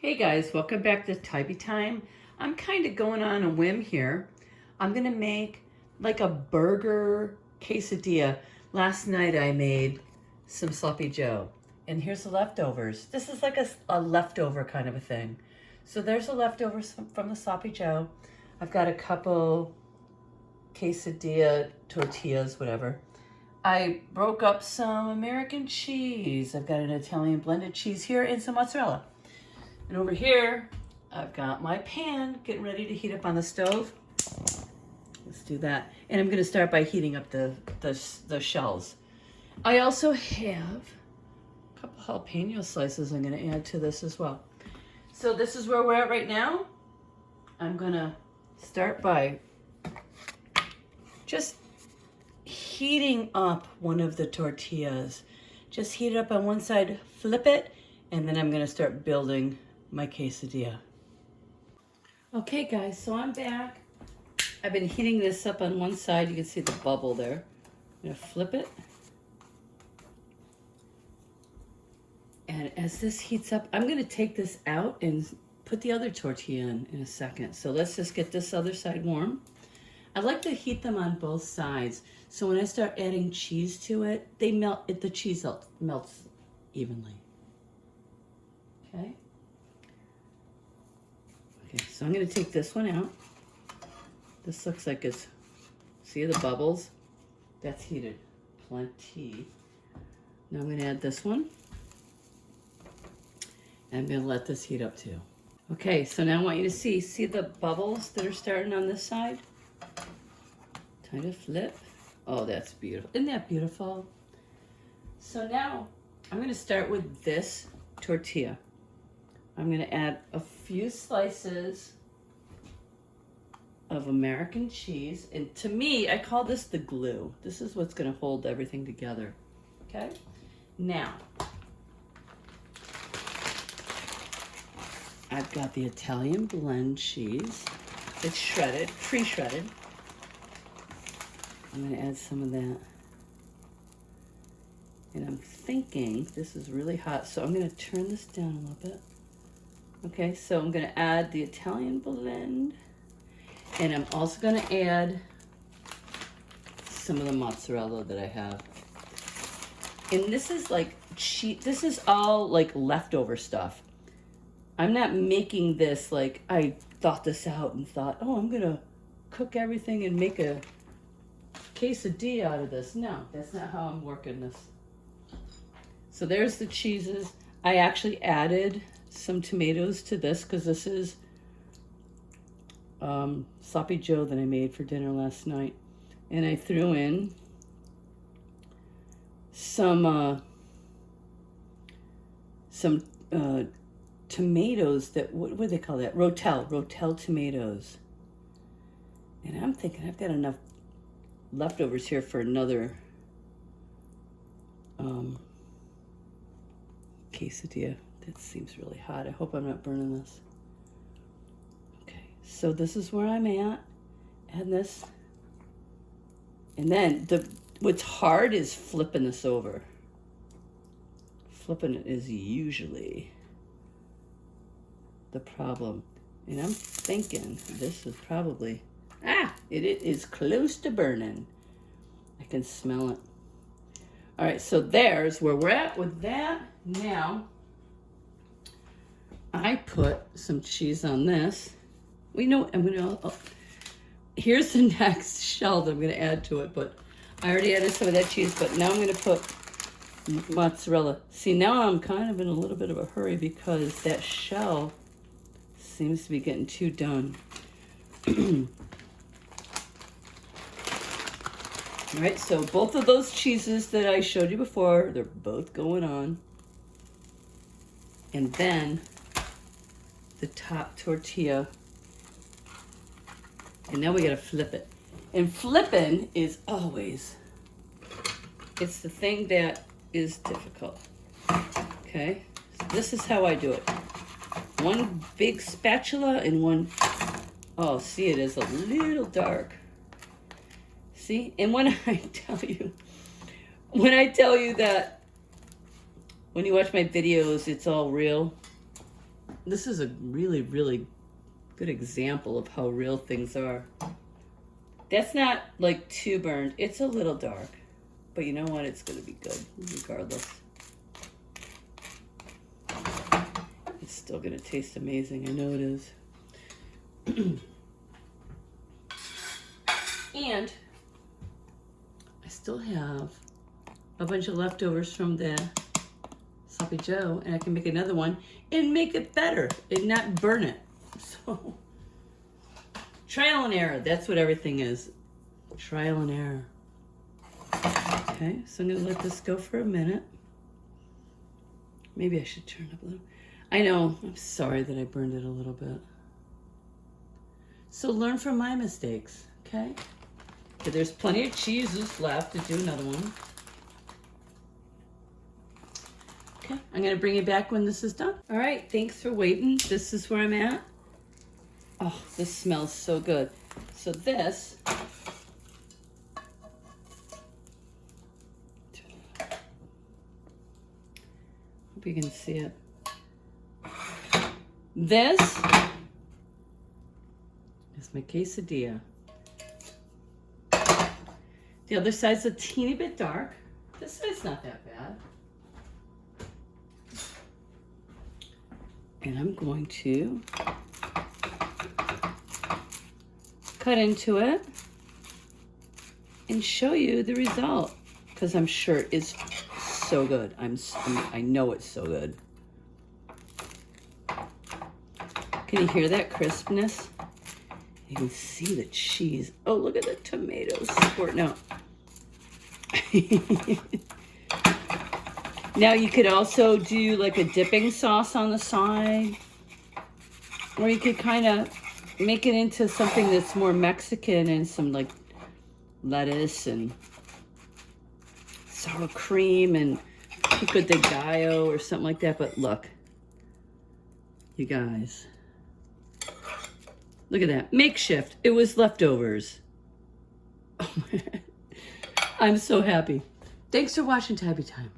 Hey guys, welcome back to Tybee Time. I'm kind of going on a whim here. I'm gonna make like a burger quesadilla. Last night I made some sloppy joe, and here's the leftovers. This is like a leftover kind of a thing. So there's the leftovers from the sloppy joe. I've got a couple quesadilla tortillas, whatever. I broke up some American cheese. I've got an Italian blended cheese here and some mozzarella. And over here, I've got my pan getting ready to heat up on the stove. Let's do that. And I'm gonna start by heating up the shells. I also have a couple jalapeno slices I'm gonna add to this as well. So this is where we're at right now. I'm gonna start by just heating up one of the tortillas. Just heat it up on one side, flip it, and then I'm gonna start building my quesadilla. Okay guys, so I'm back. I've been heating this up on one side. You can see the bubble there. I'm gonna flip it. And as this heats up, I'm gonna take this out and put the other tortilla in a second. So let's just get this other side warm. I like to heat them on both sides. So when I start adding cheese to it, the cheese melts evenly. Okay. Okay, so I'm going to take this one out. This looks like it's, see the bubbles? That's heated plenty. Now I'm going to add this one. And I'm going to let this heat up too. Okay, so now I want you to see the bubbles that are starting on this side? Time to flip. Oh, that's beautiful. Isn't that beautiful? So now I'm going to start with this tortilla. I'm going to add a few slices of American cheese. And to me, I call this the glue. This is what's going to hold everything together. Okay? Now, I've got the Italian blend cheese. It's shredded, pre-shredded. I'm going to add some of that. And I'm thinking, this is really hot, so I'm going to turn this down a little bit. Okay, so I'm going to add the Italian blend, and I'm also going to add some of the mozzarella that I have. And this is like cheap. This is all like leftover stuff. I'm not making this like I thought this out and thought, oh, I'm going to cook everything and make a quesadilla out of this. No, that's not how I'm working this. So there's the cheeses. I actually added some tomatoes to this because this is sloppy joe that I made for dinner last night, and I threw in some tomatoes that what do they call that? Rotel tomatoes. And I'm thinking I've got enough leftovers here for another quesadilla. That seems really hot. I hope I'm not burning this. Okay, so this is where I'm at. Add this. And then what's hard is flipping this over. Flipping it is usually the problem. And I'm thinking this is probably, it is close to burning. I can smell it. All right, so there's where we're at with that. Now, I put some cheese on this. Here's the next shell that I'm gonna add to it, but I already added some of that cheese, but now I'm gonna put mozzarella. See, now I'm kind of in a little bit of a hurry because that shell seems to be getting too done. All right, so both of those cheeses that I showed you before, they're both going on. And then the top tortilla. And now we gotta flip it. And flipping is always, it's the thing that is difficult. Okay, so this is how I do it. One big spatula and one, oh, see, it is a little dark. See, and when I tell you that when you watch my videos, it's all real, This is a really, really good example of how real things are. That's not like too burned. It's a little dark, but you know what? It's gonna be good regardless. It's still gonna taste amazing. I know it is. And I still have a bunch of leftovers from the Sloppy Joe, and I can make another one and make it better and not burn it. So trial and error, that's what everything is. Trial and error. Okay, so I'm gonna let this go for a minute. Maybe I should turn up a little. I know, I'm sorry that I burned it a little bit. So learn from my mistakes, okay? But there's plenty of cheeses left to do another one. Okay, I'm gonna bring you back when this is done. All right, thanks for waiting. This is where I'm at. Oh, this smells so good. So this, hope you can see it. This is my quesadilla. The other side's a teeny bit dark. This side's not that bad. And I'm going to cut into it and show you the result, because I'm sure it's so good. I know it's so good. Can you hear that crispness? You can see the cheese. Oh, look at the tomatoes squirting out. Now you could also do like a dipping sauce on the side, or you could kind of make it into something that's more Mexican and some like lettuce and sour cream and pico de gallo or something like that. But look, you guys, look at that. Makeshift. It was leftovers. Oh my, I'm so happy. Thanks for watching Tabby Time.